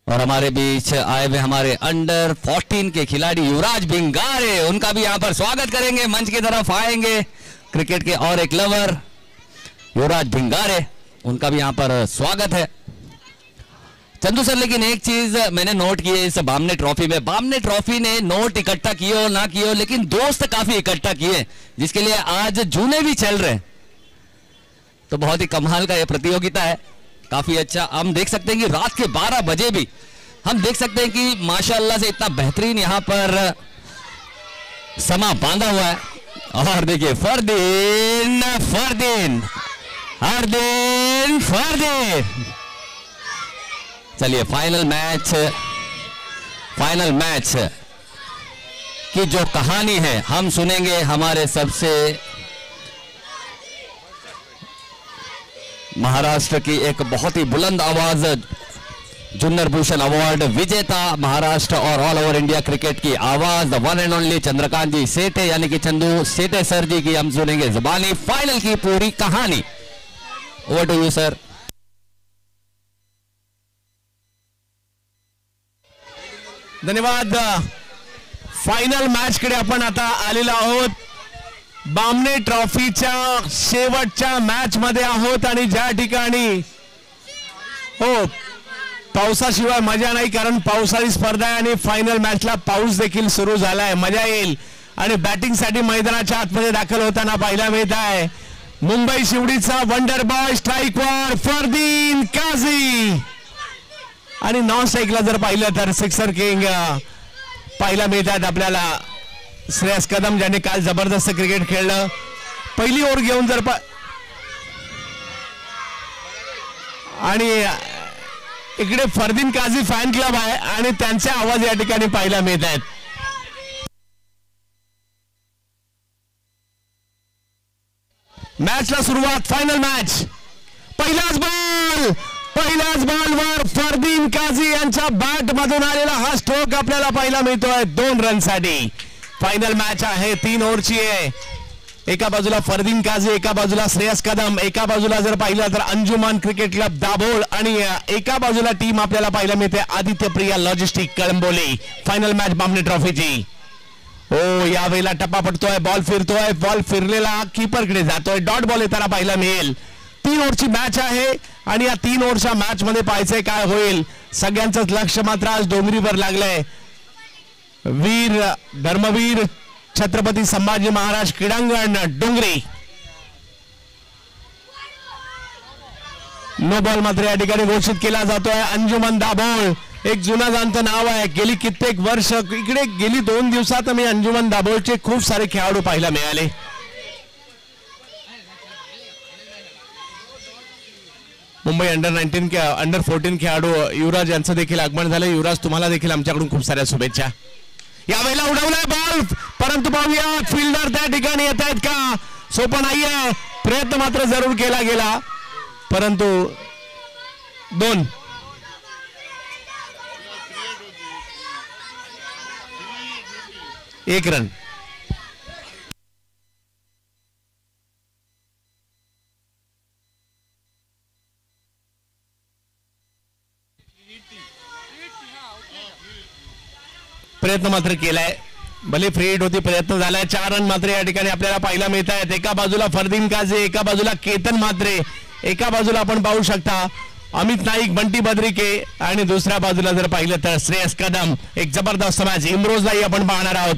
और हमारे बीच आए हुए हमारे अंडर 14 के खिलाड़ी युवराज भिंगारे, उनका भी यहाँ पर स्वागत करेंगे। मंच की तरफ आएंगे क्रिकेट के और एक लवर युवराज भिंगारे, उनका भी यहाँ पर स्वागत है। चंदू सर, लेकिन एक चीज मैंने नोट की है इस बामने ट्रॉफी में, बामने ट्रॉफी ने नोट इकट्ठा किए हो ना किए हो, लेकिन दोस्त काफी इकट्ठा किए, जिसके लिए आज जूने भी चल रहे हैं। तो बहुत ही कमाल का ये प्रतियोगिता है, काफी अच्छा। हम देख सकते हैं कि रात के 12 बजे भी हम देख सकते हैं कि माशाल्लाह से इतना बेहतरीन यहाँ पर समा बांधा हुआ है। और देखिए फरदीन फरदीन हरदीन फरदीन। चलिए फाइनल मैच की जो कहानी है हम सुनेंगे हमारे सबसे महाराष्ट्र की एक बहुत ही बुलंद आवाज, जुन्नर भूषण अवार्ड विजेता महाराष्ट्र और ऑल ओवर इंडिया क्रिकेट की आवाज, the one and only Chandrakant ji Sethe यानी कि चंदू सेठे सर जी की हम सुनेंगे जुबानी फाइनल की पूरी कहानी। Over to you sir. धन्यवाद। फायनल मॅच कडे आपण आता आलेलो आहोत। बामणे ट्रॉफीच्या शेवटच्या मॅच मध्ये आहोत आणि ज्या ठिकाणी हो पावसाशिवाय मजा नाही, कारण पावसाळी स्पर्धा आहे आणि फायनल मॅचला पाऊस देखील सुरू झालाय, मजा येईल। आणि बॅटिंग साठी मैदानाच्या आतमध्ये दाखल होताना पाहायला मिळत आहे मुंबई शिवडीचा वंडर बॉय स्ट्राइकवर फरदीन काझी, आणि नॉन स्ट्राइकला जर पाहिलं तर सिक्सर किंग पाहायला मिळतात आपल्याला श्रेयस कदम, ज्याने काल जबरदस्त क्रिकेट खेळलं। पहिली ओव्हर घेऊन जर आणि इकडे फरदीन काझी फॅन क्लब आहे आणि त्यांचे आवाज या ठिकाणी पाहायला मिळत आहेत। मॅचला सुरुवात, फायनल मॅच। पहिल्याच बॉलवर फरदीन काझी यांच्या बॅट मधून आलेला हा स्ट्रोक आपल्याला पाहायला मिळतोय 2 रनसाठी। फायनल मॅच आहे, 3 ओव्हरची आहे। एका बाजूला फरदीन काझी, एका बाजूला श्रेयस कदम, एका बाजूला जर पाहिलं तर अंजुमन क्रिकेट क्लब दाभोळ, आणि एका बाजूला टीम आपल्याला पाहायला मिळते Aditya Priya logistic Kalamboli. Final match Bamne ट्रॉफीची। हो, यावेळेला टप्पा पडतोय, बॉल फिरतोय, बॉल फिरलेला कीपरकडे जातोय, डॉट बॉल येताना पाहायला मिळेल। 3 ओव्हरची मॅच आहे आणि या 3 ओव्हरच्या मॅच मध्ये पाहायचंय काय होईल। सगळ्यांचंच लक्ष मात्र आज डोंगरीवर लागलंय। वीर धर्मवीर छत्रपती संभाजी महाराज क्रीडांगण डोंगरी। नो बॉल मात्र या ठिकाणी घोषित केला जातोय। अंजुमन दाभोळ एक जुना जाणतं नाव आहे, गेली कित्येक वर्ष इकडे, गेली 2 दिवसात मी अंजुमन दाभोळचे खूप सारे खेळाडू पाहायला मिळाले। मुंबई अंडर 14 खेळाडू युवराज यांचं देखील आगमन झालं। युवराज, तुम्हाला देखील आमच्याकडून खूप साऱ्या शुभेच्छा। यावेळेला उडवलाय बॉल, परंतु पाहूया फिल्डर त्या ठिकाणी येत आहेत का, सोपं नाहीये, प्रयत्न मात्र जरूर केला गेला, परंतु 2 1 रन। प्रयत्न मात्र केलाय, भले फ्री हिट होती, प्रयत्न झालाय। 4 रन मात्र या ठिकाणी आपल्याला पाहायला मिळत आहेत। एका बाजूला फरदीन काझी, एका बाजूला केतन म्हात्रे, एका बाजूला आपण पाहू शकता अमित नाईक, बंटी बद्रिके, आणि दुसऱ्या बाजूला जर पाहिलं तर श्रेयस कदम। एक जबरदस्त मॅच, इम्रोजलाही आपण पाहणार आहोत।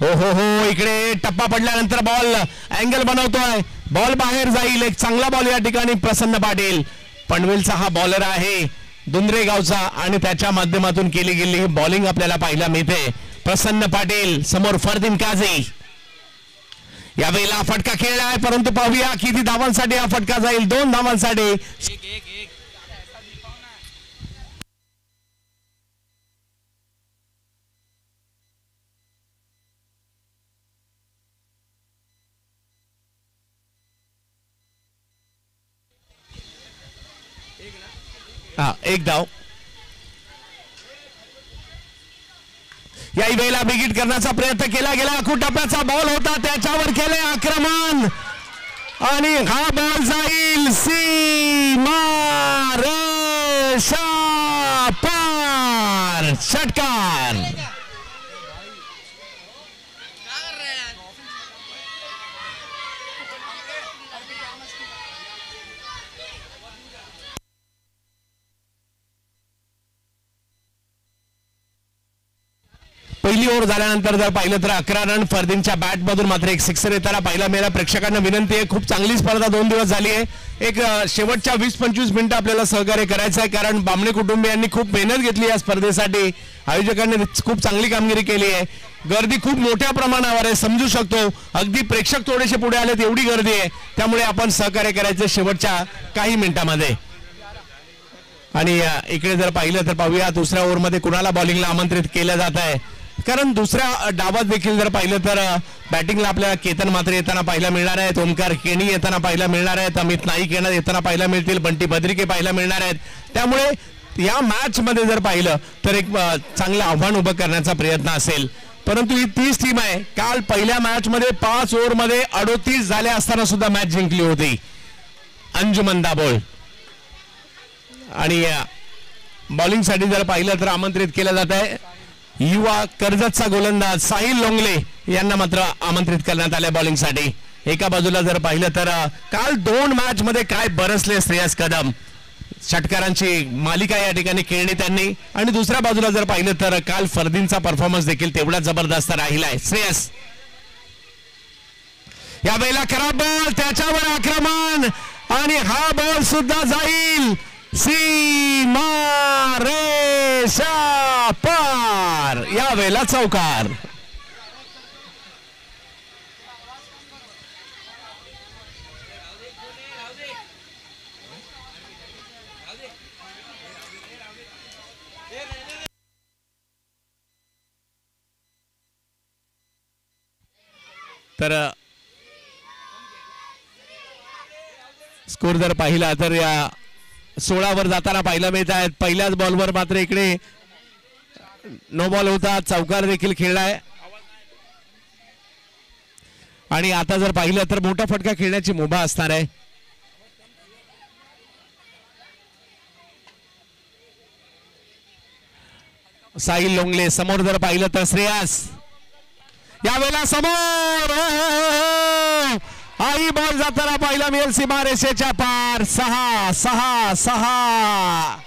हो हो हो, इकडे टप्पा पडल्यानंतर बॉल अँगल बनवतोय, बॉल बाहेर जाईल। एक चांगला बॉल या ठिकाणी प्रसन्न पाटील, पनवेलचा हा बॉलर आहे दुंद्रे गावचा, आणि त्याच्या माध्यमातून केली गेलेली ही बॉलिंग आपल्याला पाहायला मिळते। प्रसन्न पाटील समोर फरदीन काझी, यावेळेला फटका खेळला आहे, परंतु पाहूया किती धावांसाठी हा फटका जाईल। 2 धावांसाठी। एक धाव। याही वेळेला बिगिट करण्याचा प्रयत्न केला गेला, टप्प्याचा बॉल होता, त्याच्यावर केले आक्रमण, आणि हा बॉल जाईल सीमा रेषा षटकार. पहिली ओव्हर झाल्यानंतर जर पाहिलं तर 11 रन. फरदीनच्या बॅट मधून मात्र एक सिक्सर येताना पाहायला मिळाला. प्रेक्षकांना विनंती आहे, खूप चांगली स्पर्धा 2 दिवस झाली आहे. एक शेवटच्या 20-25 मिनिटं आपल्याला सहकार्य करायचं आहे, कारण बामणे कुटुंबियांनी खूप मेहनत घेतली या स्पर्धेसाठी. आयोजकांनी खूप चांगली कामगिरी केली आहे. गर्दी खूप मोठ्या प्रमाणावर आहे, समजू शकतो. अगदी प्रेक्षक थोडेसे पुढे आलेत एवढी गर्दी आहे, त्यामुळे आपण सहकार्य करायचं शेवटच्या काही मिनिटांमध्ये. आणि इकडे जर पाहिलं तर पाहूया दुसऱ्या ओव्हरमध्ये कुणाला बॉलिंगला आमंत्रित केलं जात आहे, कारण दुसऱ्या डावात देखील जर पाहिलं तर बॅटिंगला आपल्याला केतन मात्र येताना पाहायला मिळणार आहेत. ओमकार केणी येताना पाहायला मिळणार आहेत. अमित नाईक येताना पाहायला मिळतील. बंटी बद्रिके पाहायला मिळणार आहेत. त्यामुळे या मॅच मध्ये जर पाहिलं तर एक चांगलं आव्हान उभं करण्याचा प्रयत्न असेल. परंतु ही 30 टीम आहे. काल पहिल्या मॅच मध्ये 5 ओव्हर मध्ये 38 झाले असताना सुद्धा मॅच जिंकली होती अंजुमन दाभोळ. आणि बॉलिंग साठी जर पाहिलं तर आमंत्रित केलं जात आहे युवा कर्जतचा गोलंदाज साहिल लोंगले यांना मात्र आमंत्रित करण्यात आले बॉलिंग साठी. एका बाजूला जर पाहिलं तर काल 2 मॅच मध्ये काय बरसले श्रेयस कदम, षटकारांची मालिका या ठिकाणी खेळली त्यांनी. आणि दुसऱ्या बाजूला जर पाहिलं तर काल फरदीनचा परफॉर्मन्स देखील तेवढा जबरदस्त राहिलाय. श्रेयस यावेळेला खराब बॉल, त्याच्यावर आक्रमण, आणि हा बॉल सुद्धा जाईल सीमा रेषा पार. यावेळेला चौकार. तर स्कोर जर पाहिला तर या 16 वर जाताना पाहायला मिळत आहेत. पहिल्याच बॉलवर मात्र इकडे नो बॉल होता, चौकार देखील खेळलाय. आणि आता जर पाहिलं तर मोठा फटका खेळण्याची मुभा असणार आहे. साहिल लोंगले समोर जर पाहिलं तर श्रेयस यावेळेला समोर. आई बॉल जाताना पाहिला मिळेल सीमा रेषेच्या पार. 6-6-6.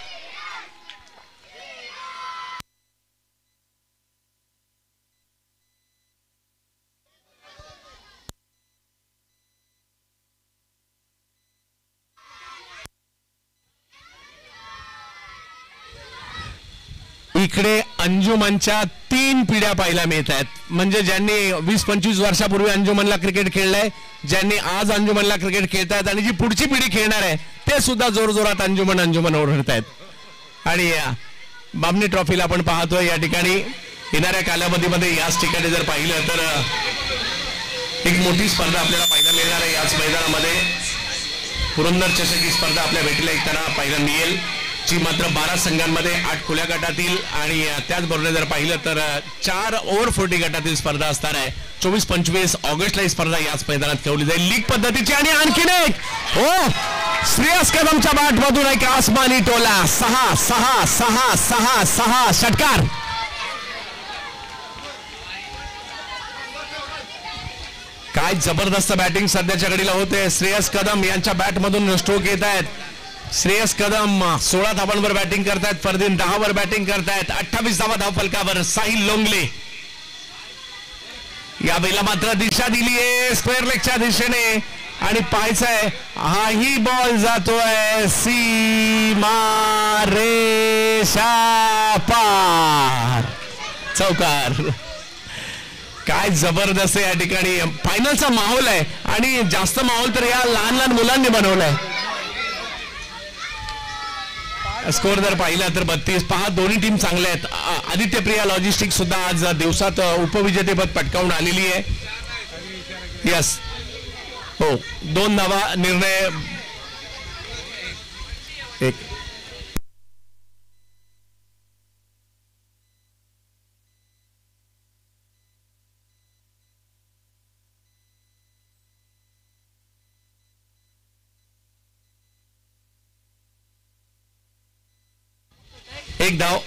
इकडे अंजुमनच्या 3 पिढ्या पाहायला मिळत आहेत. म्हणजे ज्यांनी 20-25 वर्षापूर्वी अंजुमनला क्रिकेट खेळलंय, ज्यांनी आज अंजुमनला क्रिकेट खेळतायत, आणि जी पुढची पिढी खेळणार आहे ते सुद्धा जोरजोरात अंजुमन ओरडत आहेत. आणि बामणी ट्रॉफीला आपण पाहतोय या ठिकाणी येणाऱ्या कालावधीमध्ये याच ठिकाणी जर पाहिलं तर एक मोठी स्पर्धा आपल्याला पाहायला मिळणार आहे. याच मैदानामध्ये पुरंदर चषक ही स्पर्धा आपल्या भेटीला येताना पाहायला मिळेल, जी मात्र 12 संघांमध्ये 8 खुल्या गटातील आणि त्याचबरोबर जर पाहिलं तर 4 ओव्हर 40 गटातील स्पर्धा असणार आहे. 24-25 ऑगस्टला ही स्पर्धा याच मैदानात खेळली जाईल लीग पद्धतीची. आणि आणखीन एक श्रेयस कदमच्या बॅटमधून एक आसमानी टोला. 6-6-6-6-6 षटकार. काय जबरदस्त बॅटिंग सध्याच्या घडीला होते. श्रेयस कदम यांच्या बॅटमधून स्ट्रोक येत आहेत. श्रेयस कदम 16 धावांवर बॅटिंग करतायत. फरदीन 10 वर बॅटिंग करतायत. 28 धावा धावफलकावर. साहिल लोंगले यावेळेला मात्र दिशा दिली आहे स्क्वेअर लेगच्या दिशेने, आणि पाहायचंय हाही बॉल जातोय सीमा रेषा पार. चौकार. काय जबरदस्त या ठिकाणी फायनलचा माहोल आहे, आणि जास्त माहोल तर या लहान लहान मुलांनी बनवलाय. स्कोर जर पाहिला तर 32. पहा दोन्ही टीम चांगल्या आहेत. आदित्य प्रिया लॉजिस्टिक्स सुद्धा आज दिवसात उपविजेतेपद पटकावून आलेली आहे. यस हो 2 धावा निर्णय. एक धाव.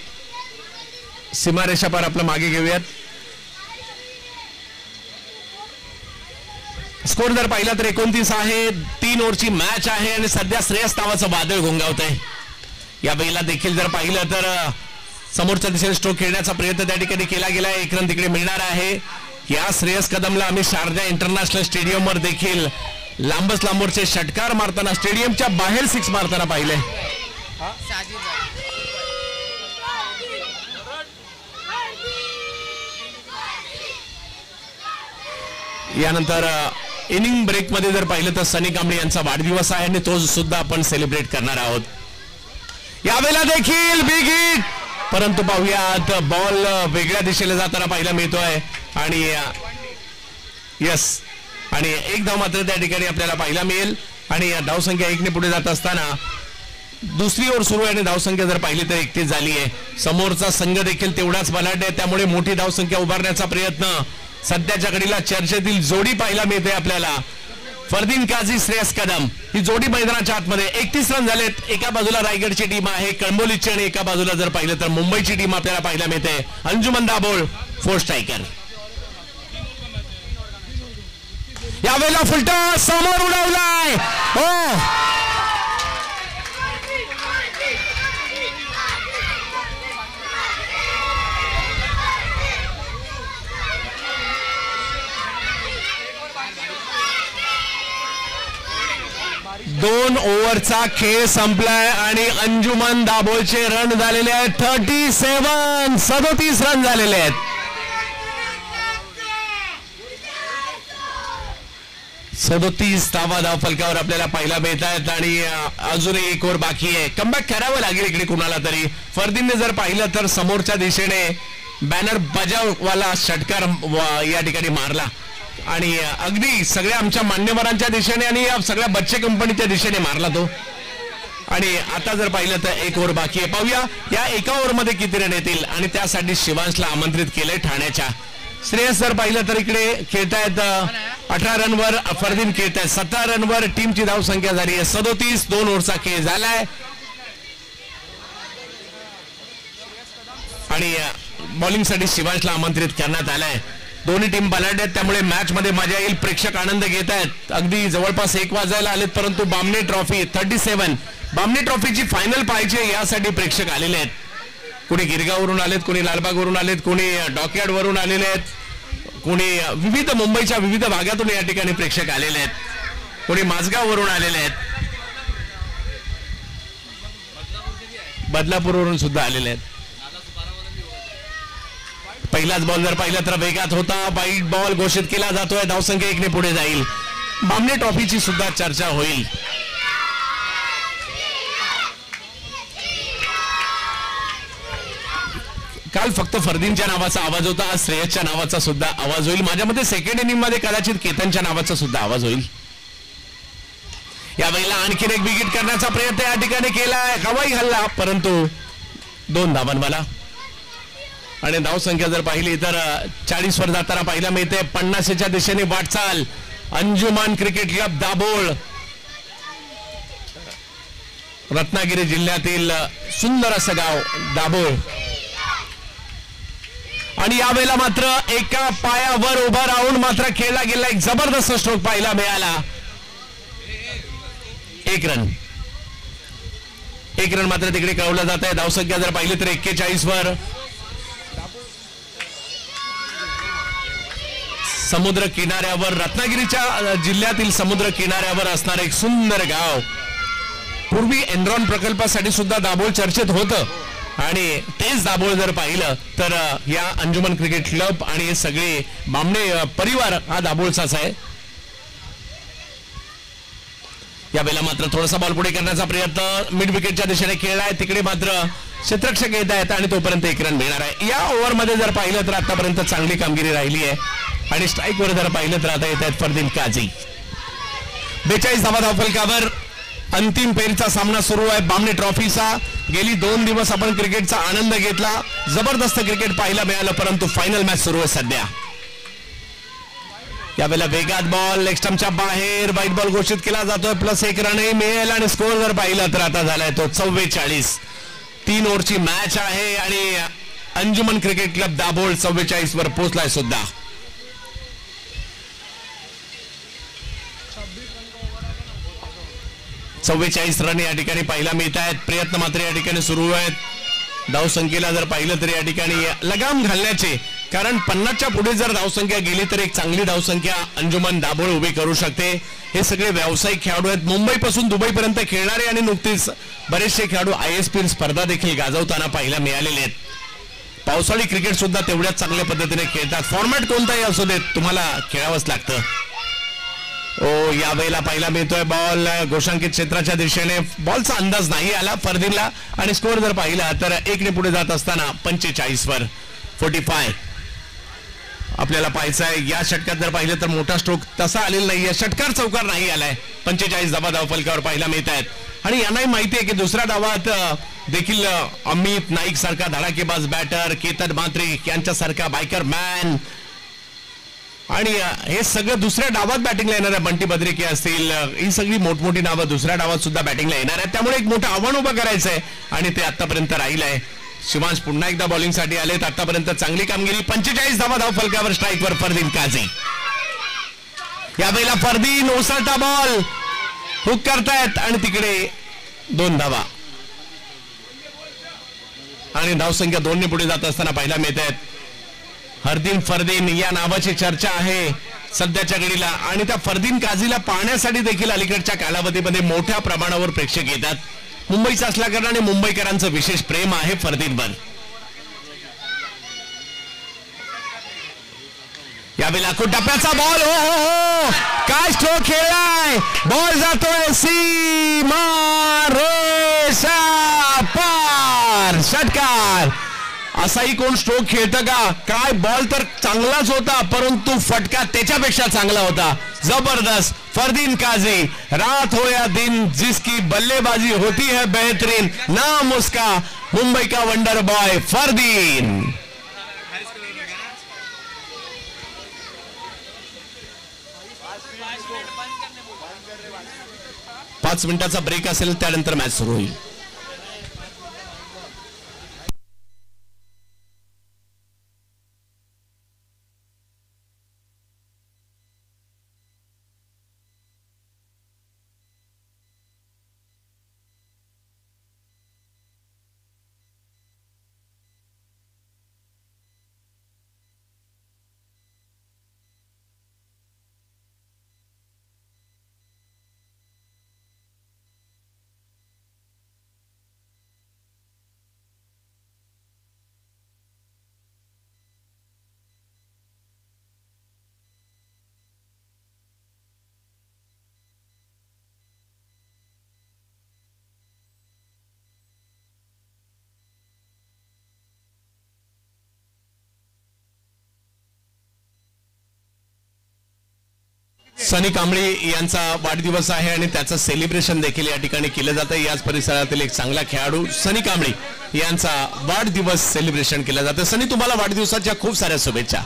सीमारेषा पार आपलं मागे घेऊयात. स्कोर जर पाहिला तर 29 आहे. 3 ओव्हरची मॅच आहे आणि सध्या श्रेयस नावाचं वादळ घोंगावत आहे. या बैला देखील जर पाहिलं तर समोरच्या दिशेने स्ट्रोक खेळण्याचा प्रयत्न त्या ठिकाणी केला गेला. 1 रन तिकडे मिळणार आहे. या श्रेयस कदमला आम्ही शारजा इंटरनॅशनल स्टेडियमवर देखील लांबच लांबवरचे षटकार मारताना, स्टेडियमच्या बाहेर 6 मारताना पाहिले. यानंतर इनिंग ब्रेक मध्ये जर पाहिलं तर सनी कांबळे यांचा वाढदिवस आहे आणि तो सुद्धा आपण सेलिब्रेट करणार आहोत. यावेळेला देखील बिग हिट, परंतु पाहूयात बॉल वेगळ्या दिशेला जाताना पाहायला मिळतोय आणि यस, आणि 1 धाव मात्र त्या ठिकाणी आपल्याला पाहायला मिळेल. आणि धावसंख्या 1 ने पुढे जात असताना दुसरी ओव्हर सुरू आहे आणि धावसंख्या जर पाहिली तर 31 झाली आहे. समोरचा संघ देखील तेवढाच बलाढ्य आहे, त्यामुळे मोठी धावसंख्या उभारण्याचा प्रयत्न सध्याच्या घडीला चर्चेतील जोडी पाहायला मिळते आपल्याला. फरदीन काझी, श्रेयस कदम ही जोडी मैदानाच्या आतमध्ये. 31 रन झालेत. एका बाजूला रायगडची टीम आहे कळंबोलीची आणि एका बाजूला जर पाहिलं तर मुंबईची टीम आपल्याला पाहायला मिळते. अंजुमन दाभोळ 4 स्ट्रायकर. यावेळेला फुलटा समोर उडवलाय. हो, दोन ओव्हरचा खेळ संपलाय आणि अंजुमन दाभोळचे रन झालेले आहेत 37 रन झालेले आहेत. धावा धाव फलकावर आपल्याला पाहायला मिळत आहेत आणि अजूनही 1 ओव्हर बाकी आहे. कमबॅक करावं लागेल इकडे कुणाला तरी. फरदीनने जर पाहिलं तर समोरच्या दिशेने बॅनर बजाववाला षटकार या ठिकाणी मारला आणि अगदी सगळ्या आमच्या मान्यवरांच्या दिशेने आणि या सगळ्या बच्चे कंपनीच्या दिशेने मारला तो. आणि आता जर पाहिलं तर 1 ओव्हर बाकी आहे. पाहूया या एका ओव्हरमध्ये किती रन येतील आणि त्यासाठी शिवांशला आमंत्रित केलंय ठाण्याच्या. श्रेयस जर पाहिलं तर इकडे खेळतायत 18 रनवर, फरदीन खेळतायत 17 रनवर. टीमची धावसंख्या झाली आहे 37. 2 ओव्हरचा खेळ झालाय आणि बॉलिंगसाठी शिवांशला आमंत्रित करण्यात आलंय. दोन्ही टीम बलाढ्य आहेत, त्यामुळे मॅच मध्ये मजा येईल. प्रेक्षक आनंद घेत आहेत. अगदी जवळपास 1 वाजायला आलेत, परंतु बामणे ट्रॉफी 37 बामणे ट्रॉफीची फायनल पाहिजे यासाठी प्रेक्षक आलेले आहेत. कोणी गिरगाववरून आलेत, कोणी लालबागवरून आलेत, कोणी डॉकयार्ड वरून आलेले आहेत, कोणी विविध मुंबईच्या विविध भागातून या ठिकाणी प्रेक्षक आलेले आहेत, कोणी माझगाववरून आलेले आहेत, बदलापूरवरून सुद्धा आलेले आहेत. पहिलाच बॉल जर पाहिला तर वेगात होता. वाईट बॉल घोषित केला जातोय. धावसंख्या 1 ने पुढे जाईल. बामणे ट्रॉफीची सुद्धा चर्चा होईल. काल फक्त फरदीनच्या नावाचा आवाज होता, आज श्रेयसच्या नावाचा सुद्धा आवाज होईल. माझ्या मते सेकंड इनिंग मध्ये कदाचित केतनच्या नावाचा सुद्धा आवाज होईल. यावेळेला आणखीन एक विकेट करण्याचा प्रयत्न या ठिकाणी केलाय. हवाई हल्ला, परंतु 2 धावांवाला. आणि धावसंख्या जर पाहिली तर 40 वर जाताना पाहायला मिळते. 50च्या दिशेने वाटचाल. अंजुमन क्रिकेट क्लब दाभोळ, रत्नागिरी जिल्ह्यातील सुंदर असं गाव दाभोळ. आणि यावेळेला मात्र एका पायावर उभा राहून मात्र खेळला गेला एक जबरदस्त स्ट्रोक पाहायला मिळाला. 1 रन मात्र तिकडे कळवला जात आहे. धावसंख्या जर पाहिली तर 41 वर. समुद्र किनाऱ्यावर, रत्नागिरीच्या जिल्ह्यातील समुद्र किनाऱ्यावर असणारे एक सुंदर गाव. पूर्वी एनरॉन प्रकल्पासाठी सुद्धा दाभोळ चर्चेत होतं आणि तेच दाभोळ जर पाहिलं तर या अंजुमन क्रिकेट क्लब आणि सगळे बामणे परिवार हा दाभोळचाच आहे. यावेळेला मात्र थोडासा बॉल पुढे करण्याचा प्रयत्न मिड विकेटच्या दिशेने खेळलाय. तिकडे मात्र क्षेत्ररक्षक येत आहेत आणि तोपर्यंत 1 रन मिळणार आहे. या ओव्हरमध्ये जर पाहिलं तर आतापर्यंत चांगली कामगिरी राहिली आहे आणि स्ट्राईक वर जर पाहिलं तर आता येत आहेत फरदीन काझी. 42 धावा धावफलकावर. अंतिम फेरीचा सामना सुरू आहे बामणे ट्रॉफीचा. गेली 2 दिवस आपण क्रिकेटचा आनंद घेतला. जबरदस्त क्रिकेट पाहायला मिळालं, परंतु फायनल मॅच सुरू आहे सध्या. यावेळेला वेगात बॉल लेग स्टंपच्या बाहेर. वाईट बॉल घोषित केला जातोय. +1 रनही मिळेल आणि स्कोर जर पाहिला तर आता झालाय तो 44. 3 ओव्हरची मॅच आहे आणि अंजुमन क्रिकेट क्लब दाभोळ 44 वर पोहोचलाय सुद्धा. चव्वेचाळीस रन या ठिकाणी पाहायला मिळत आहेत. प्रयत्न मात्र या ठिकाणी सुरू आहेत. धावसंख्येला जर पाहिलं तर या ठिकाणी लगाम घालण्याचे, कारण 50च्या पुढे जर धावसंख्या गेली तर एक चांगली धावसंख्या अंजुमन दाभोळ उभी करू शकते. हे सगळे व्यावसायिक खेळाडू आहेत, मुंबईपासून दुबईपर्यंत खेळणारे आणि नुकतीच बरेचसे खेळाडू ISPL स्पर्धा देखील गाजवताना पाहायला मिळालेले आहेत. पावसाळी क्रिकेट सुद्धा तेवढ्याच चांगल्या पद्धतीने खेळतात. फॉर्मॅट कोणताही असू देत, तुम्हाला खेळावंच लागतं. यावेळेला पाहायला मिळतोय बॉल घोषांकित क्षेत्राच्या दिशेने. बॉलचा अंदाज नाही आला फरदीनला आणि स्कोअर जर पाहिला तर 1 ने पुढे जात असताना 45 वर 45 आपल्याला पाहायचं आहे. या षटकात जर पाहिलं तर मोठा स्ट्रोक तसा आलेला नाहीये, षटकार चौकार नाही आलाय. 45 धावा धावफलकावर पाहायला मिळत आहेत. आणि यांनाही माहिती आहे की दुसऱ्या डावात देखील अमित नाईक सारखा धडाकेबाज बॅटर, केतन मात्रे यांच्यासारखा बायकर मॅन आणि हे सगळं दुसऱ्या डावात बॅटिंगला येणार आहे. बंटी बद्रिके असतील, ही सगळी मोठमोठी नावं दुसऱ्या डावात सुद्धा बॅटिंगला येणार आहेत. त्यामुळे एक मोठं आव्हान उभं करायचं आहे आणि ते आतापर्यंत राहिलं आहे. शिवांश पुन्हा एकदा बॉलिंगसाठी आलेत. आतापर्यंत चांगली कामगिरी. 45 धावा धावफलकावर स्ट्राईकवर फरदीन काझी. यावेळेला फरदीन ओसरता बॉल हुक करतायत आणि तिकडे 2 धावा आणि धावसंख्या 2 ने पुढे जात असताना पाहायला मिळत आहेत. हरदीन फरदीन या नावाची चर्चा आहे सध्याच्या घडीला आणि त्या फरदीन काझीला पाहण्यासाठी देखील अलीकडच्या कालावधीमध्ये मोठ्या प्रमाणावर प्रेक्षक येतात. मुंबईचा असल्या कारणाने मुंबईकरांचं विशेष प्रेम आहे फरदीनवर. यावेळेला टप्प्याचा बॉल, हो काय स्ट्रोक खेळलाय. बॉल जातोय सीमा रेषा पार. षटकार. असाही कोण स्ट्रोक खेळतं का? काय बॉल तर चांगलाच होता परंतु फटका त्याच्यापेक्षा चांगला होता. जबरदस्त. फरदीन काझी. रात हो या दिन जिसकी बल्लेबाजी होती है बेहतरीन, नाम उसका मुंबई का वंडर बॉय फरदीन. 5 मिनिटाचा ब्रेक असेल त्यानंतर मॅच सुरू होईल. सनी कांबळे यांचा वाढदिवस आहे आणि त्याचं सेलिब्रेशन देखील या ठिकाणी केलं जातं. याच परिसरातील एक चांगला खेळाडू सनी कांबळे यांचा वाढदिवस सेलिब्रेशन केलं जातं. सनी, तुम्हाला वाढदिवसाच्या खूप साऱ्या शुभेच्छा.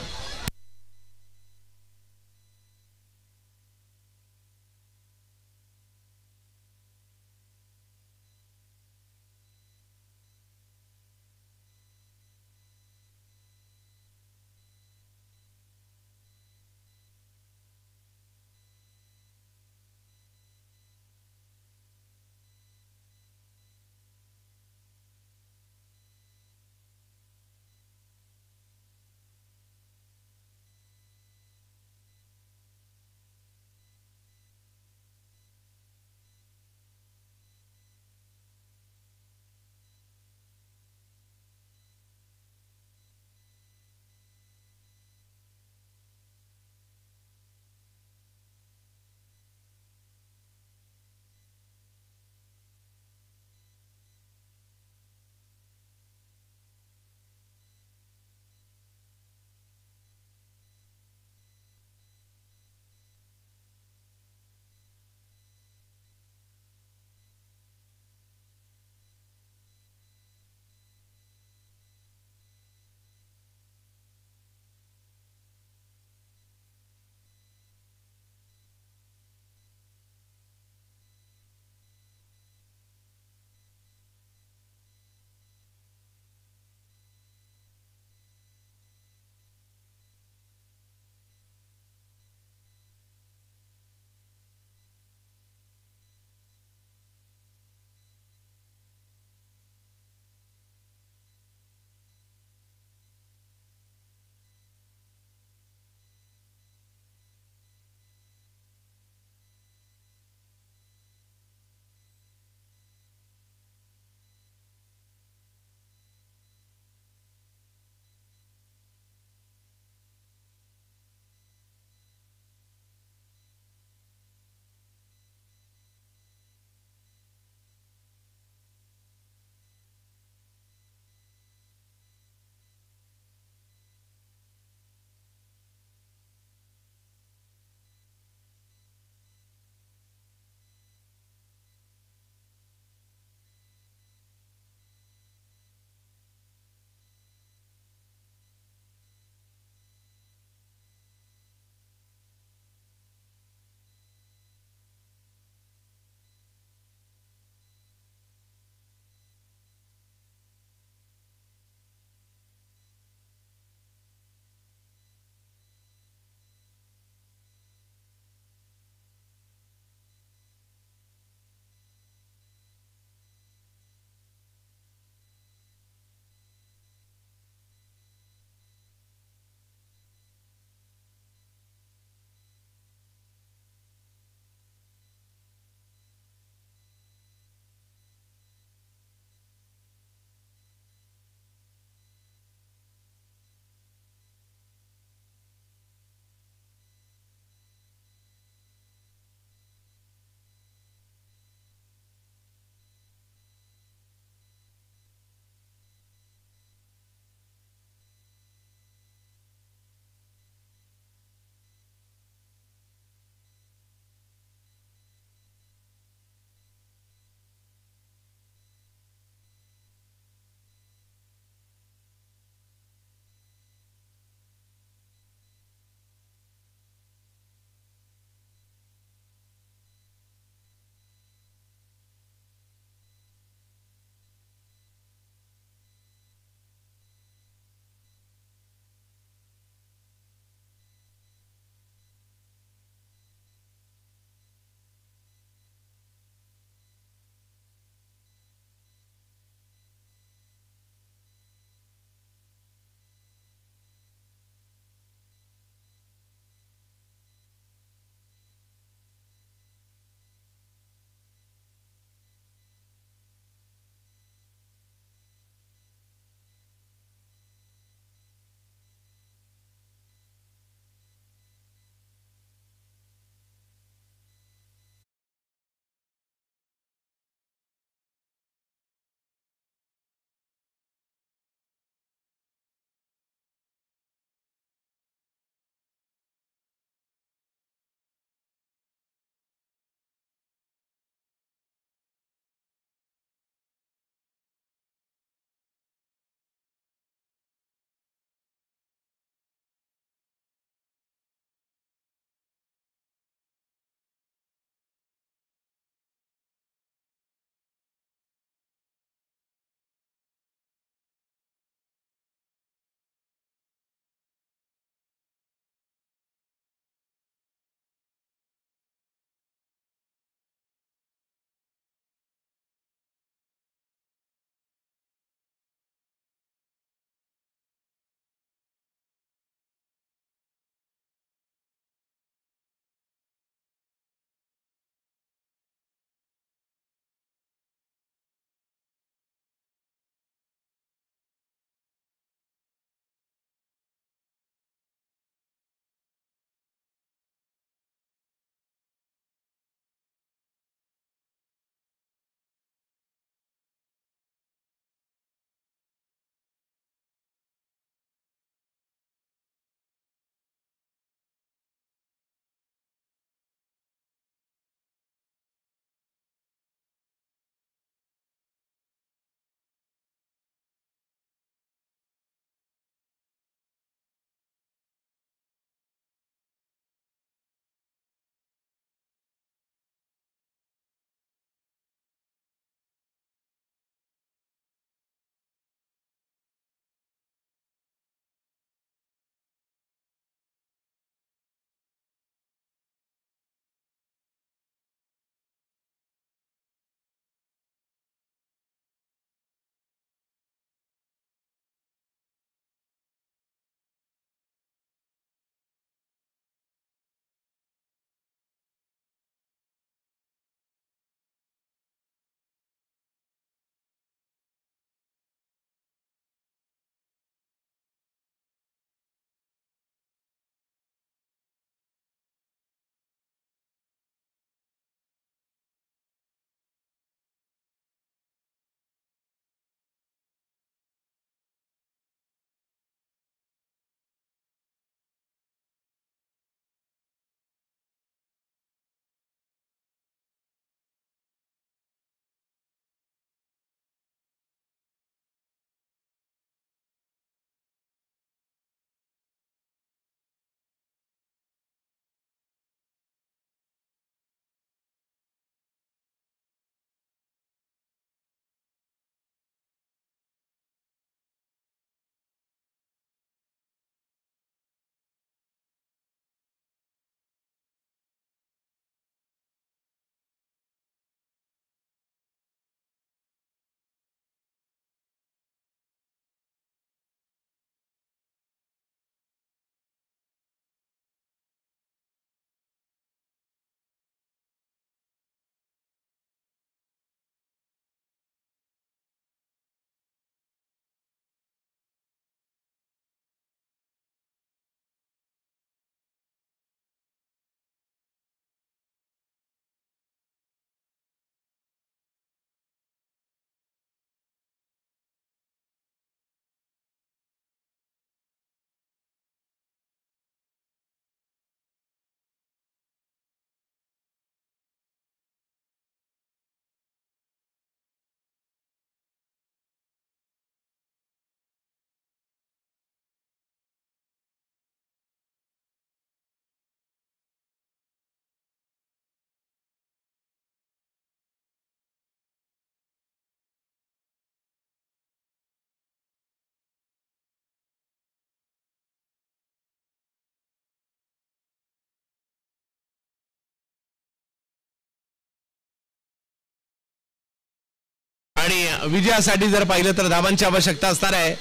आणि विजयासाठी जर पाहिलं तर धावांची आवश्यकता असणार आहे.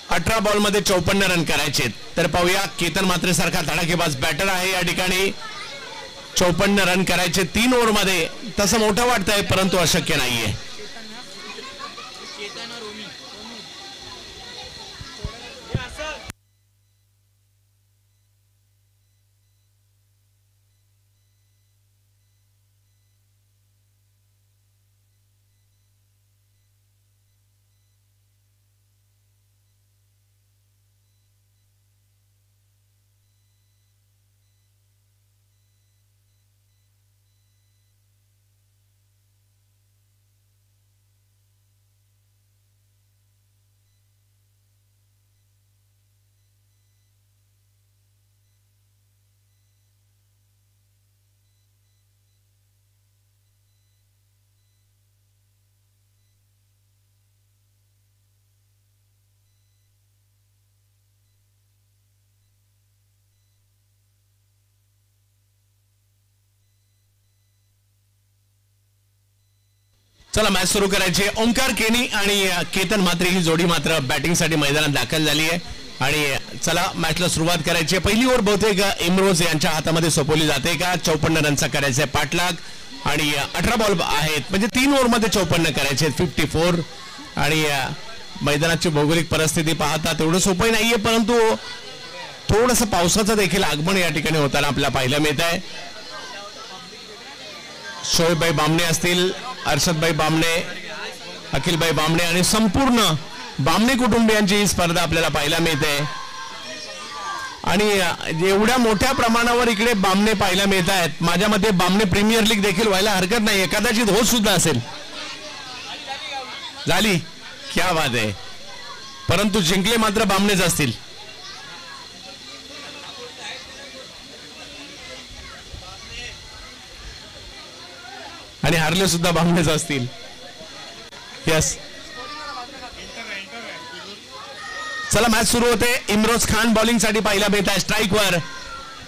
18 बॉल मध्ये 54 रन करायचे. तर पाहूया केतन मात्रे सारखा धडाकेबाज बॅटर आहे या ठिकाणी 54 रन करायचे 3 ओव्हर मध्ये. तसं मोठं वाटतंय परंतु अशक्य नाहीये. चला मॅच सुरू करायची. ओंकार केनी आणि केतन मात्रे ही जोडी मात्र बॅटिंग साठी मैदानात दाखल झाली आहे आणि चला मॅचला सुरुवात करायची आहे. पहिली ओव्हर बहुतेक इम्रोज यांच्या हातामध्ये सोपवली जाते का 54 रनचा करायचा आहे पाठलाग आणि 18 बॉल आहेत म्हणजे 3 ओव्हर मध्ये 54 करायचे 54. आणि मैदानाची भौगोलिक परिस्थिती पाहता तेवढं सोपं नाहीये परंतु थोडंसं पावसाचं देखील आगमन या ठिकाणी होताना आपल्याला पाहायला मिळत आहे. शोएबभाई बामणे असतील, अर्षदभाई बामणे, अखिलभाई बामणे आणि संपूर्ण बामणे कुटुंबियांची ही स्पर्धा आपल्याला पाहायला मिळते. आणि एवढ्या मोठ्या प्रमाणावर इकडे बामणे पाहायला मिळत आहेत. माझ्या मते बामणे प्रीमियर लीग देखील व्हायला हरकत नाही, कदाचित होत सुद्धा असेल. झाली क्या बात आहे. परंतु जिंकले मात्र बामणेच असतील. आणि हारले सुद्धा बामणेच असतील. यस चला मॅच सुरू होते. इम्रोज खान बॉलिंग साठी पाहिला मिळत आहे. स्ट्राईक वर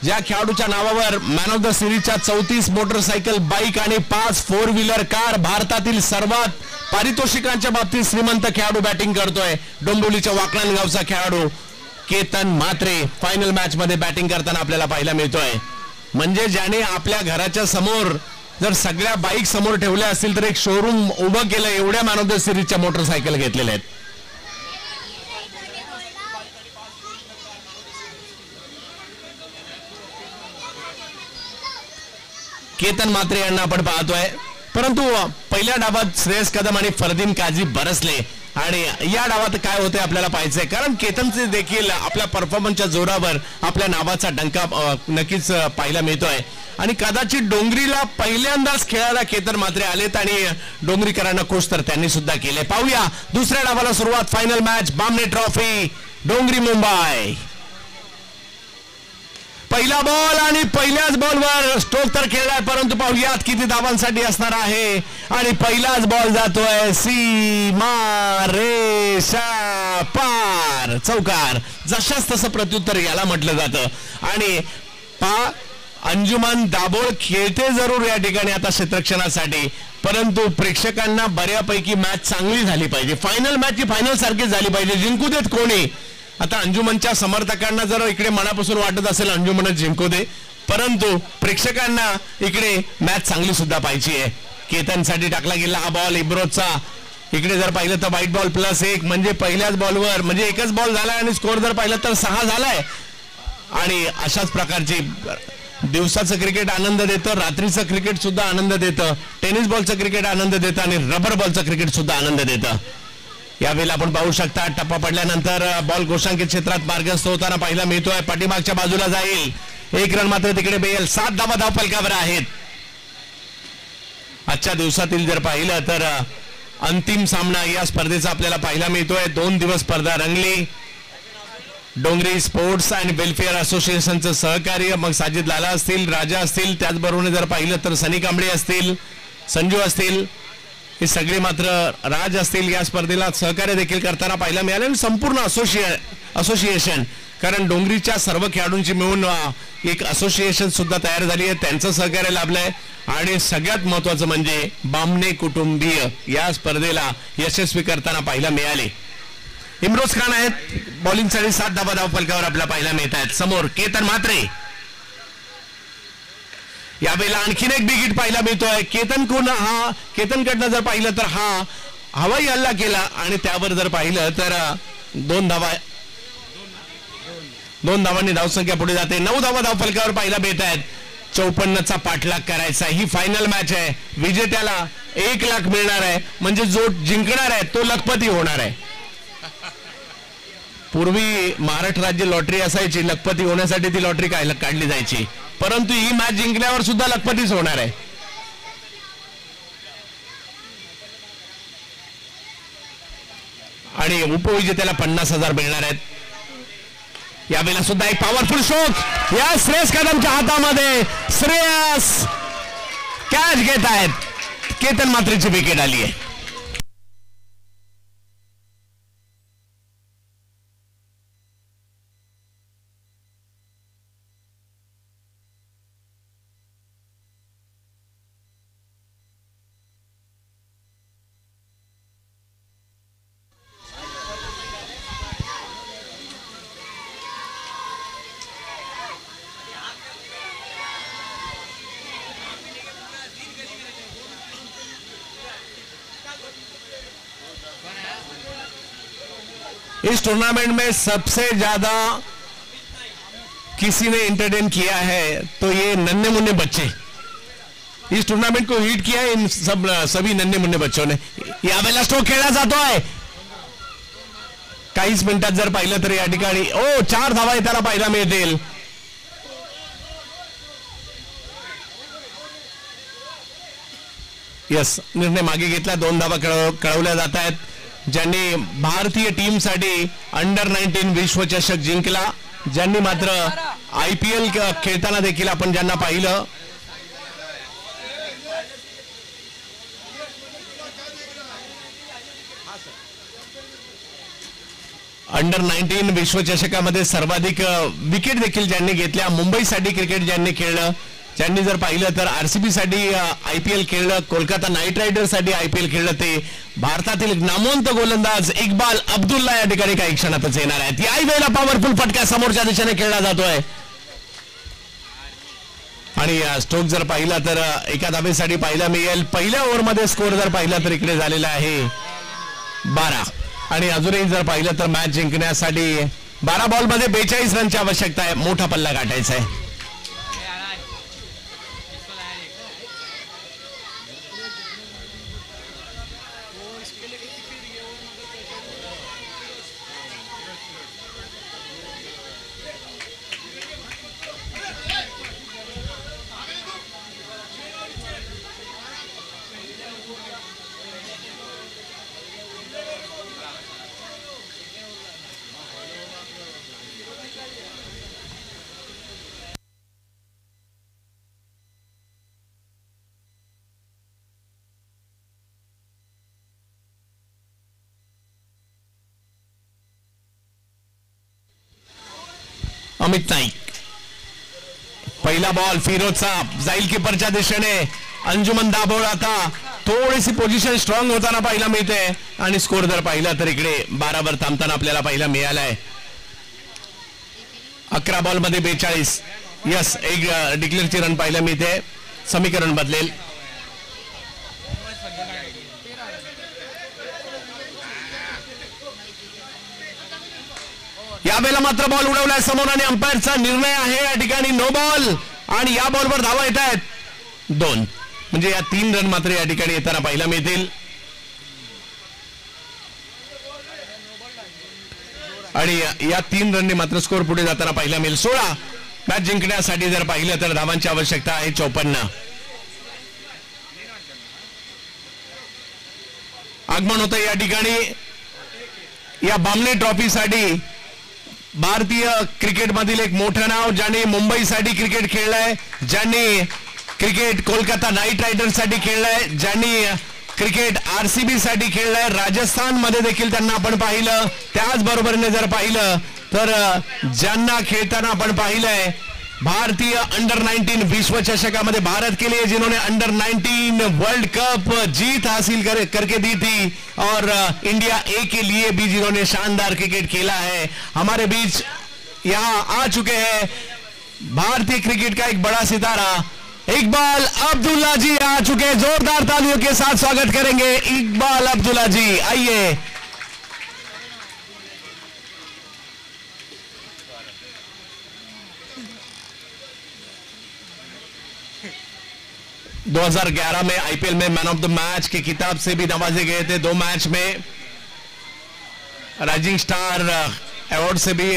ज्या खेळाडूच्या नावावर मॅन ऑफ द सिरीजच्या 34 मोटरसायकल, बाईक आणि 5 4 व्हीलर कार, भारतातील सर्वात पारितोषिकांच्या बाबतीत श्रीमंत खेळाडू बॅटिंग करतोय. डोंबिवलीच्या वाकणन गावचा खेळाडू केतन मात्रे फायनल मॅच मध्ये बॅटिंग करताना आपल्याला पाहायला मिळतोय. म्हणजे ज्याने आपल्या घराच्या समोर जर सगळ्या बाईक समोर ठेवल्या असतील तर एक शोरूम उभं केलं, एवढ्या मॅन ऑफ द सिरीजच्या मोटरसायकल घेतलेल्या आहेत. केतन मात्रे यांना आपण पाहतोय. परंतु पहिल्या डावात श्रेयस कदम आणि फरदीन काझी बरसले आणि या डावात काय होते आपल्याला पाहायचंय. कारण केतनचे देखील आपल्या परफॉर्मन्सच्या जोरावर आपल्या नावाचा डंका नक्कीच पाहायला मिळतोय. आणि कदाचित डोंगरीला पहिल्यांदाच खेळायला केतन मात्रे आलेत आणि डोंगरीकरांना खुश तर त्यांनी सुद्धा केले. पाहूया दुसऱ्या डावाला सुरुवात. फायनल मॅच बामणे ट्रॉफी डोंगरी मुंबई. पहिला बॉल आणि पहिल्याच बॉलवर स्ट्रोक तर खेळलाय परंतु पाहूयात किती धावांसाठी असणार आहे. आणि पहिलाच बॉल जातोय सीमा रेषा पार, चौकार. जशाच तसं प्रत्युत्तर याला म्हटलं जातं. आणि अंजुमन दाभोळ खेळते जरूर या ठिकाणी आता क्षेत्ररक्षणासाठी, परंतु प्रेक्षकांना बऱ्यापैकी मॅच चांगली झाली पाहिजे. फायनल मॅच ही फायनल सारखीच झाली पाहिजे. जिंकू देत कोणी. आता अंजुमनच्या समर्थकांना जर इकडे मनापासून वाटत असेल अंजुमनच जिंकू दे, परंतु प्रेक्षकांना इकडे मॅच चांगली सुद्धा पाहिजे. केतनसाठी टाकला गेला हा बॉल इब्रोजचा. इकडे जर पाहिलं तर व्हाईट बॉल +1 म्हणजे पहिल्याच बॉलवर म्हणजे एकच बॉल झालाय आणि स्कोर जर पाहिलं तर 6 झालाय. आणि अशाच प्रकारची दिवसाचं क्रिकेट आनंद देतं, रात्रीचं क्रिकेट सुद्धा आनंद देतं, टेनिस बॉलचं क्रिकेट आनंद देतं आणि रबर बॉलचं क्रिकेट सुद्धा आनंद देतं. यावेळेला आपण पाहू शकता टप्पा पडल्यानंतर बॉल गोशांकित क्षेत्रात मार्गस्थ होताना पाहायला मिळतोय. पाठीमागच्या बाजूला जाईल. 1 रन मात्र तिकडे बेल. 7 धावा धावफलकावर आहेत. आजच्या दिवसातील जर पाहिलं तर अंतिम सामना या स्पर्धेचा आपल्याला पाहायला मिळतोय. 2 दिवस स्पर्धा रंगली. डोंगरी स्पोर्ट्स अँड वेलफेअर असोसिएशनचं सहकार्य, मग साजिद लाला असतील, राजा असतील, त्याचबरोबर जर पाहिलं तर सनी कांबळे असतील, संजू असतील, हे सगळे मात्र राज असतील या स्पर्धेला सहकार्य देखील करताना पाहायला मिळाले आणि संपूर्ण असोसिएशन, कारण डोंगरीच्या सर्व खेळाडूंची मिळून एक असोसिएशन सुद्धा तयार झाली आहे, त्यांचं सहकार्य लाभलंय. आणि सगळ्यात महत्वाचं म्हणजे बामणे कुटुंबीय या स्पर्धेला यशस्वी करताना पाहायला मिळाले. इम्रोज खान आहेत बॉलिंगसाठी 7 धावा धावफलकावर आपल्याला पाहायला मिळत आहेत. समोर केतन म्हात्रे. यावेळेला आणखीन एक बिग हिट पाहायला मिळतोय. केतनकडनं जर पाहिलं तर हा हवाई हल्ला केला आणि त्यावर जर पाहिलं तर 2 धावांनी धावसंख्या पुढे जाते. 9 धावा धावफलकावर पाहायला मिळत आहेत. 54चा पाठलाग करायचा. ही फायनल मॅच आहे. विजेत्याला 1 लाख मिळणार आहे, म्हणजे जो जिंकणार आहे तो लखपती होणार आहे. पूर्वी महाराष्ट्र राज्य लॉटरी असायची, लखपती होण्यासाठी ती लॉटरी काढली जायची, परंतु ही मॅच जिंकल्यावर सुद्धा लखपतीच होणार आहे. आणि उपविजेत्याला 50,000 मिळणार आहेत. यावेळेला सुद्धा एक पॉवरफुल स्ट्रोक या श्रेयस कदमच्या हातामध्ये. श्रेयस कॅच घेत आहेत. केतन म्हात्रेची विकेट आली आहे. इस टूर्नामेंट में सबसे ज्यादा किसी ने एंटरटेन किया है तो ये नन्हे मुन्ने बच्चे. इस टूर्नामेंट को हिट किया है इन सभी नन्हे मुन्ने बच्चों ने. यावेळेला स्ट्रोक खेळला जातोय. काहीच मिनिटात जर पाहिलं तर या ठिकाणी 4 धावा येताना पाहायला मिळतील. यस, निर्णय मागे घेतला. 2 धावा कळवल्या जात आहेत. ज्यांनी भारतीय टीमसाठी अंडर-19 विश्वचषक जिंकला, ज्यांनी मात्र IPL खेळताना देखील आपण ज्यांना पाहिलं. अंडर-19 विश्वचषकामध्ये सर्वाधिक विकेट देखील ज्यांनी घेतल्या, मुंबईसाठी क्रिकेट ज्यांनी खेळलं, ज्यांनी जर पाहिलं तर RCB साठी IPL खेळलं, कोलकाता नाईट रायडर्स साठी IPL खेळलं, ते भारतातील नामवंत गोलंदाज इक्बाल अब्दुल्ला या ठिकाणी काही क्षणातच येणार आहेत. याही वेळेला पॉवरफुल फटका समोरच्या दिशेने खेळला जातोय. आणि स्ट्रोक जर पाहिला तर एका धावेसाठी पाहायला मिळेल. पहिल्या ओव्हरमध्ये स्कोर जर पाहिला तर इकडे झालेला आहे 12. आणि अजूनही जर पाहिलं तर मॅच जिंकण्यासाठी 12 बॉलमध्ये 42 रनची आवश्यकता आहे. मोठा पल्ला गाठायचा आहे. अमित नाईक. पहिला बॉल फिरोजचा जाईल कीपरच्या दिशेने. अंजुमन दाभोळ आता थोडीशी पोझिशन स्ट्रॉंग होताना पाहायला मिळते. आणि स्कोर जर पाहिला तर इकडे 12 वर थांबताना आपल्याला पाहायला मिळालाय. 11 बॉल मध्ये 42. यस, एक डिक्लेअरची रन पाहायला मिळते. समीकरण बदलेल. यावेळेला मात्र बॉल उडवलाय समोर आणि अंपायरचा निर्णय आहे या ठिकाणी नो बॉल. आणि या बॉलवर धावा येत आहेत 2, म्हणजे या 3 रन मात्र या ठिकाणी येताना पाहायला मिळतील. आणि या 3 रनने मात्र स्कोर पुढे जाताना पाहायला मिळेल. 16. मॅच जिंकण्यासाठी जर पाहिलं तर धावांची आवश्यकता आहे 54. आगमन होतं या ठिकाणी या बामणे ट्रॉफीसाठी. भारतीय क्रिकेट मधील एक मोठं नाव, ज्यांनी मुंबईसाठी क्रिकेट खेळलंय, ज्यांनी क्रिकेट कोलकाता नाईट रायडर्स साठी खेळलंय, ज्यांनी क्रिकेट आरसीबी साठी खेळलाय, राजस्थान मध्ये देखील त्यांना आपण पाहिलं. त्याच बरोबरीने जर पाहिलं तर ज्यांना खेळताना आपण पाहिलंय भारतीय अंडर 19 विश्व चषकामध्ये भारत के लिए जिन्होंने अंडर 19 वर्ल्ड कप जीत हासिल करके दी थी, और इंडिया ए के लिए भी जिन्होंने शानदार क्रिकेट खेला है. हमारे बीच यहां आ चुके हैं भारतीय क्रिकेट का एक बड़ा सितारा इकबाल अब्दुल्ला जी आ चुके हैं. जोरदार तालियों के साथ स्वागत करेंगे इकबाल अब्दुल्ला जी. आइए. – 2011 में आईपीएल में मैन ऑफ द मैच की किताब से भी नवाजे गए थे. 2 मैच में राइजिंग स्टार अवार्ड से भी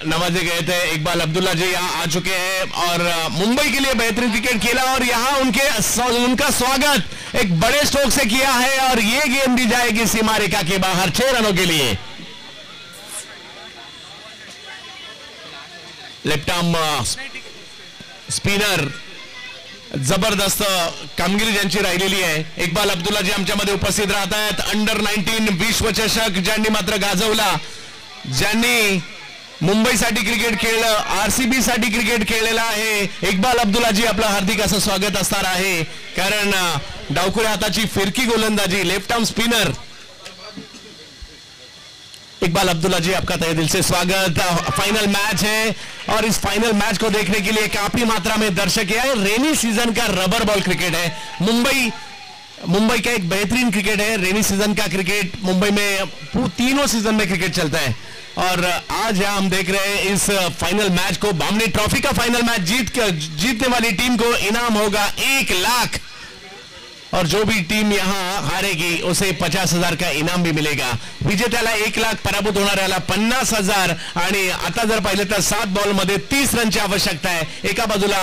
नवाजे गए थे. इकबाल अब्दुल्ला जी यहाँ आ चुके हैं और मुंबई के लिए बेहतरीन क्रिकेट खेला, और यहाँ उनका स्वागत एक बड़े स्ट्रोक से किया है, और ये गेंद दी जाएगी सीमा रेखा के बाहर 6 रनों के लिए. लेफ्ट आर्म स्पिनर जबरदस्त कामगिरी ज्यांची राहिलेली आहे. इकबाल अब्दुल्ला जी आमच्यामध्ये उपस्थित राहत आहेत. अंडर 19 विश्व चषक ज्यांनी मात्र गाजवला, ज्यांनी मुंबईसाठी क्रिकेट खेळलं, आरसीबी साठी क्रिकेट खेळलेला आहे. इकबाल अब्दुल्ला जी आपलं हार्दिक असं स्वागत असणार आहे, कारण डावखुऱ्या हाताची फिरकी गोलंदाजी, left arm spinner Iqbal Abdullah ji आपका तहे दिल से स्वागत. फाइनल मैच है और इस फाइनल मैच को देखने के लिए काफी मात्रा में दर्शक आए. रेनी सीजन का रबर बॉल क्रिकेट है. मुंबई का एक बेहतरीन क्रिकेट है. रेनी सीजन का क्रिकेट मुंबई में तीनों सीजन में क्रिकेट चलता है, और आज यहां हम देख रहे हैं इस फाइनल मैच को. बामनी ट्रॉफी का फाइनल मैच जीतने वाली टीम को इनाम होगा 1 लाख, और जो भी टीम यहां हारेगी उसे 50,000 का इनाम भी मिलेगा. विजेत्याला 1 लाख, पराभूत होणाऱ्याला 50,000. आणि आता जर पाहिलं तर 7 बॉल मध्ये 30 रनची आवश्यकता आहे. एका बाजूला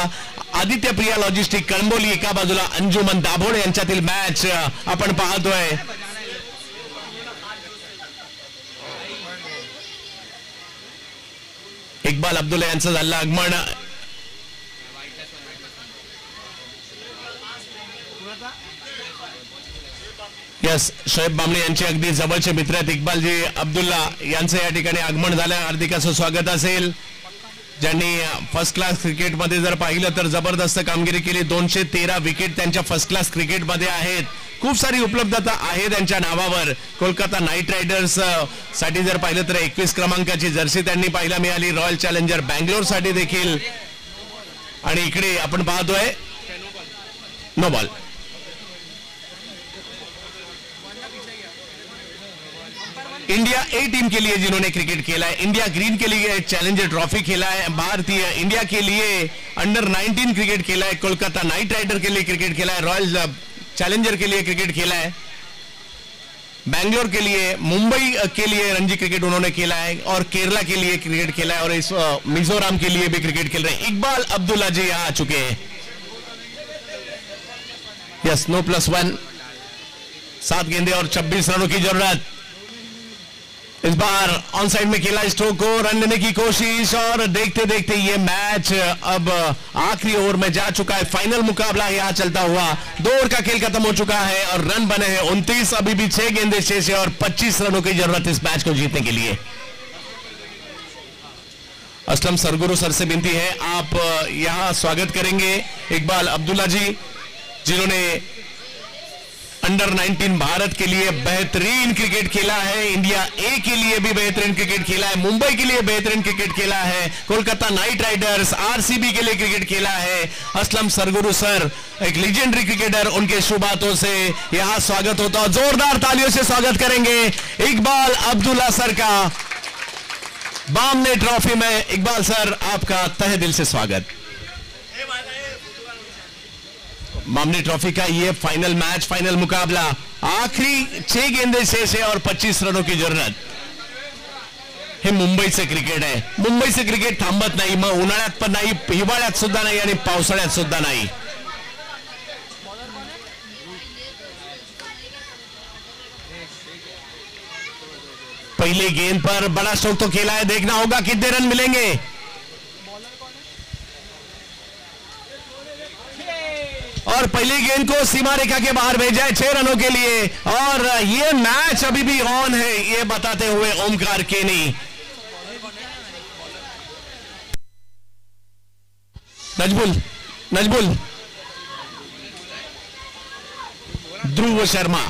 आदित्य प्रिया लॉजिस्टिक कळंबोली, एका बाजूला अंजुमन दाभोळ यांच्यातील मॅच आपण पाहतोय. इकबाल अब्दुल्ला यांचं झालं आगमन. यस, शोएब बामणे यांचे अगदी जवळचे मित्र आहेत इकबालजी अब्दुल्ला यांचं या ठिकाणी आगमन झालं. हार्दिक असं स्वागत असेल. ज्यांनी फर्स्ट क्लास क्रिकेटमध्ये जर पाहिलं तर जबरदस्त कामगिरी केली. 213 विकेट त्यांच्या फर्स्ट क्लास क्रिकेटमध्ये आहेत. खूप सारी उपलब्धता आहे त्यांच्या नावावर. कोलकाता नाईट रायडर्स साठी जर पाहिलं तर 21 क्रमांकाची जर्सी त्यांनी पाहायला मिळाली. रॉयल चॅलेंजर बँगलोर साठी देखील. आणि इकडे आपण पाहतोय नो बॉल. इंडिया ए टीम के लिए जिन्होंने क्रिकेट खेला है, इंडिया ग्रीन के लिए चैलेंजर ट्रॉफी खेला है, भारतीय इंडिया के लिए अंडर 19 क्रिकेट खेला है, कोलकाता नाइट राइडर के लिए क्रिकेट खेला है, रॉयल चैलेंजर के लिए क्रिकेट खेला है, बैंगलोर के लिए, मुंबई के लिए रणजी क्रिकेट उन्होंने खेला है, और केरला के लिए क्रिकेट खेला है, और इस मिजोरम के लिए भी क्रिकेट खेल रहे हैं. इकबाल अब्दुल्ला जी यहाँ आ चुके हैं. यस, नो +1, 7 गेंदे और 26 रनों की जरूरत. इस बार ऑन साइड में खेला स्ट्रोक को, रन लेने की कोशिश, और देखते देखते ये मैच अब आखिरी ओवर में जा चुका है. फाइनल मुकाबला यहां चलता हुआ 2 ओवर का खेल खत्म हो चुका है, और रन बने हैं 29. अभी भी 6 गेंदे शेष है और 25 रनों की जरूरत इस मैच को जीतने के लिए. असलम सरगुरु सर से विनती है, आप यहां स्वागत करेंगे इकबाल अब्दुल्ला जी, जिन्होंने अंडर 19 भारत के लिए बेहतरीन क्रिकेट खेला है, इंडिया ए के लिए भी बेहतरीन क्रिकेट खेला है, मुंबई के लिए बेहतरीन क्रिकेट खेला है, कोलकाता नाइट राइडर्स आरसीबी के लिए क्रिकेट खेला है. असलम सरगुरु सर एक लीजेंडरी क्रिकेटर, उनके शुभ हाथों से यहां स्वागत होता है. जोरदार तालियों से स्वागत करेंगे इकबाल अब्दुल्ला सर का. बामने ट्रॉफी में इकबाल सर आपका तहे दिल से स्वागत. बामनी ट्रॉफी का ये फाइनल मैच, फाइनल मुकाबला, आखिरी 6 गेंदे शेष है और 25 रनों की जरूरत. हे मुंबईचे क्रिकेट आहे. मुंबईचे क्रिकेट थांबत नाही, मग उन्हाळ्यात पण नाही, हिवाळ्यात सुद्धा नाही, आणि पावसाळ्यात सुद्धा नाही. पहले गेंद पर बड़ा स्ट्रोक तो खेला है, देखना होगा कितने रन मिलेंगे. और पहली गेंद को सीमा रेखा के बाहर भेजा है 6 रनों के लिए और ये मैच अभी भी ऑन है, ये बताते हुए ओमकार केनी। नजबुल ध्रुव शर्मा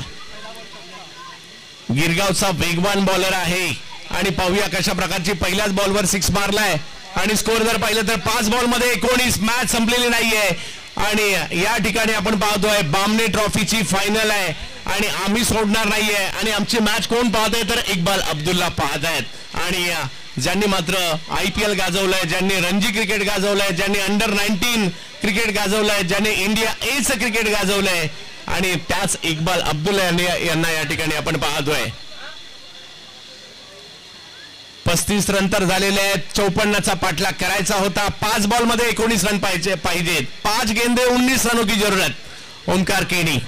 गिरगावचा वेगवान बॉलर आहे आणि पाहूया कशा प्रकारची पहिल्याच बॉलवर 6 मारलाय आणि स्कोर जर पाहिलं तर 5 बॉल मध्ये 19, मॅच संपलेली नाहीये आणि या ठिकाणी आपण पाहतोय बामणे ट्रॉफीची फायनल आहे आणि आम्ही सोडणार नाहीये आणि आमची मॅच कोण पाहतोय तर इक्बाल अब्दुल्ला पाहतायत आणि ज्यांनी मात्र IPL गाजवलंय, ज्यांनी रणजी क्रिकेट गाजवलंय, ज्यांनी अंडर 19 क्रिकेट गाजवलंय, ज्यांनी इंडिया एचं क्रिकेट गाजवलंय आणि त्याच इक्बाल अब्दुल्ला यांना या ठिकाणी आपण पाहतोय। 35 रन तर झालेले आहेत, 54चा पाठलाग करायचा होता, 5 बॉल मध्ये 19 रन पाहिजेत, 5 गेंदे 19 रनों की जरूरत। ओमकार केनी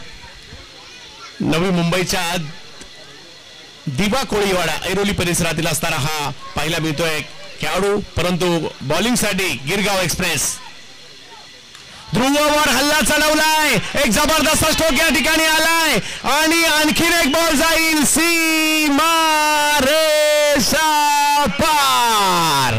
नवी मुंबईच्या दिवा कोळीवाडा ऐरोली परिसरातील असणारा हा पाहायला मिळतोय खेळाडू, परंतु बॉलिंग साठी गिरगाव एक्सप्रेस ध्रुववर हल्ला चढवलाय, एक जबरदस्त स्ट्रोक या ठिकाणी आलाय आणि आणखीन एक बॉल जाईल सीमा रेषा पार।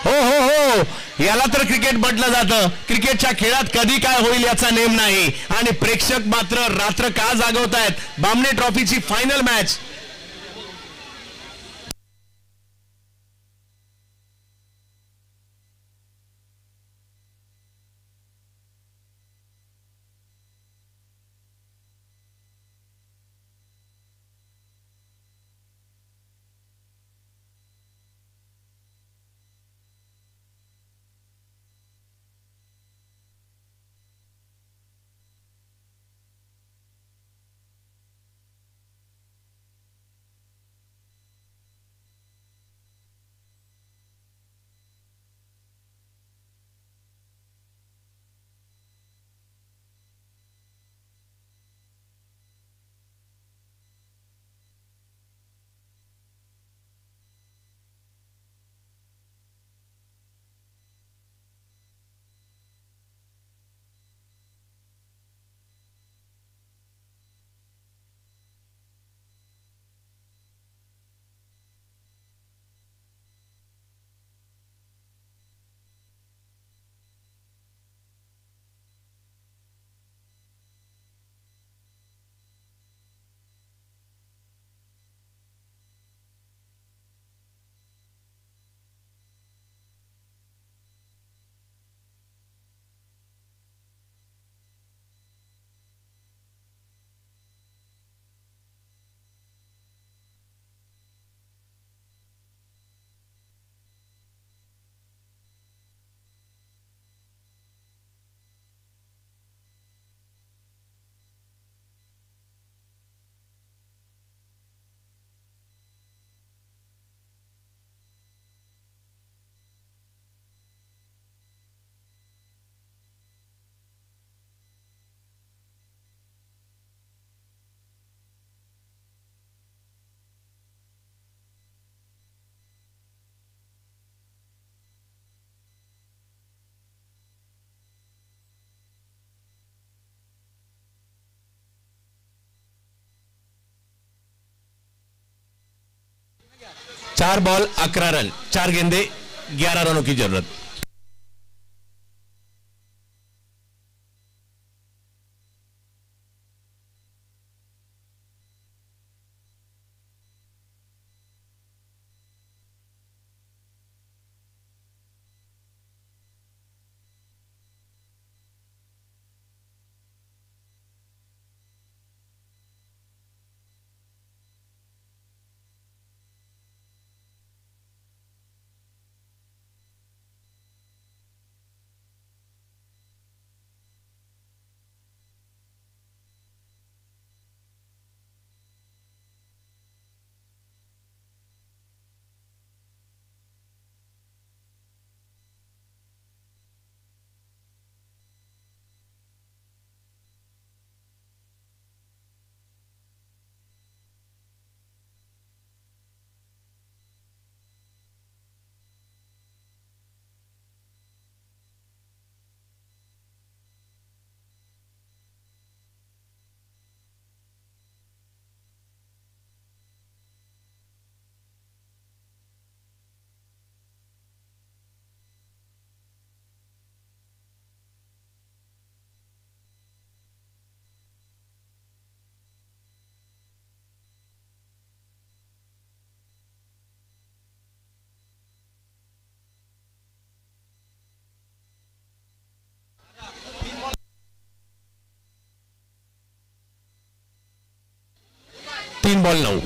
हो याला तर क्रिकेट म्हटलं जातं, क्रिकेटच्या खेळात कधी काय होईल याचा नेम नाही आणि प्रेक्षक मात्र रात्र का जागवतायत। बामणे ट्रॉफीची फायनल मॅच चार बॉल 11 रन, 4 गेंदे 11 रनों की जरूरत। 3 बॉल 9.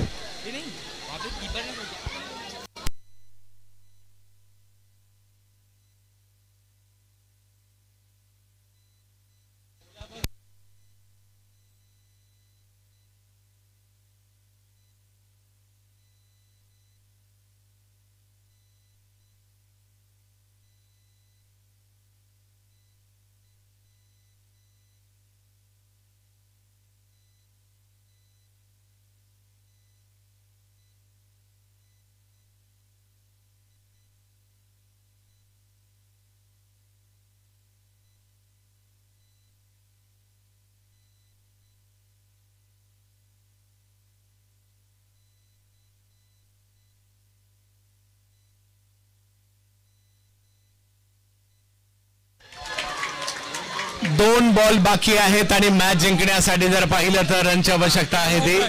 दोन बॉल बाकी आहेत आणि मॅच जिंकण्यासाठी जर पाहिलं तर रनची आवश्यकता आहे ते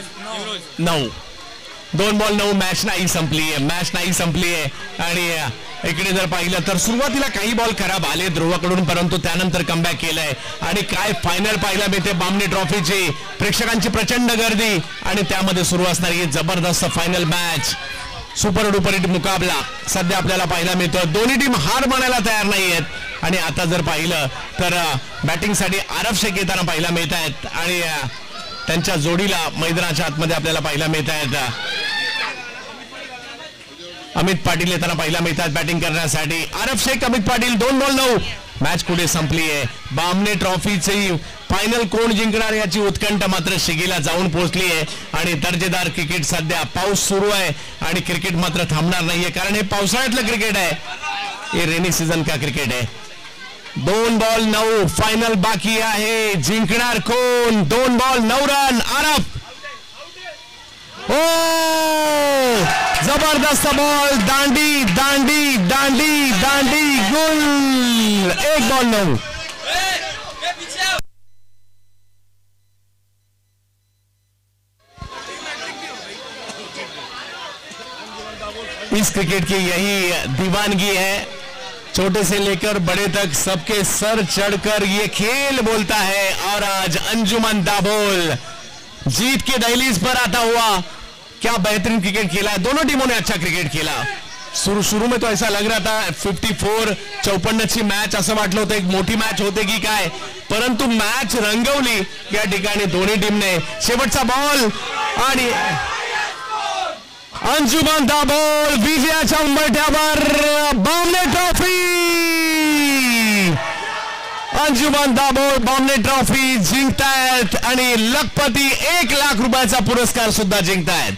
9. 2 बॉल 9. मॅच नाही संपली आहे आणि इकडे जर पाहिलं तर सुरुवातीला काही बॉल खराब आले ध्रुवाकडून, परंतु त्यानंतर कमबॅक केलंय आणि काय फायनल पाहायला मिळते. बामणी ट्रॉफीची प्रेक्षकांची प्रचंड गर्दी आणि त्यामध्ये सुरू असणारी जबरदस्त final match, super duper hit मुकाबला सध्या आपल्याला पाहायला मिळतो. दोन्ही टीम हार मानायला तयार नाही आहेत आणि आता जर पाहिलं तर बॅटिंगसाठी आरव शेख येताना पाहायला मिळत आहेत आणि त्यांच्या जोडीला मैदानाच्या आतमध्ये आपल्याला पाहायला मिळत आहेत अमित पाटील येताना पाहायला मिळतात बॅटिंग करण्यासाठी. आरव शेख, अमित पाटील. 2 बॉल 9. मॅच कुठे संपली आहे. बामणे ट्रॉफीची फायनल कोण जिंकणार याची उत्कंठा मात्र शिगेला जाऊन पोहोचली आहे आणि दर्जेदार क्रिकेट. सध्या पाऊस सुरू आहे आणि क्रिकेट मात्र थांबणार नाहीये, कारण हे पावसाळ्यातलं क्रिकेट आहे, हे रेनी सीझन का क्रिकेट आहे. 2 बॉल 9. फायनल बाकी आहे. जिंकणार कोण. 2 बॉल 9 रन. आरव. ओ जबरदस्त बॉल. दांडी दांडी दांडी दांडी गुल. 1 बॉल 9. इस क्रिकेट की यही दीवानगी है, छोटे से लेकर बड़े तक सबके सर चढ़कर ये खेल बोलता है. और आज अंजुमन दाभोल जीत के दहलीज पर आता हुआ. क्या बेहतरीन क्रिकेट खेला है. दोनों टीमों ने अच्छा क्रिकेट खेला. शुरू में तो ऐसा लग रहा था 54-54ची मॅच असं वाटलं होतं एक मोठी मॅच होते की काय, परंतु मॅच रंगवली या ठिकाणी दोन्ही टीमने. शेवटचा बॉल आणि अंजुमन दाभोल विजयाच्या उंबरठ्यावर. बामणे ट्रॉफी. अंजुमन दाभोल बामणे ट्रॉफी जिंकतायत आणि लखपती 1 लाख रुपयाचा पुरस्कार सुद्धा जिंकतायत.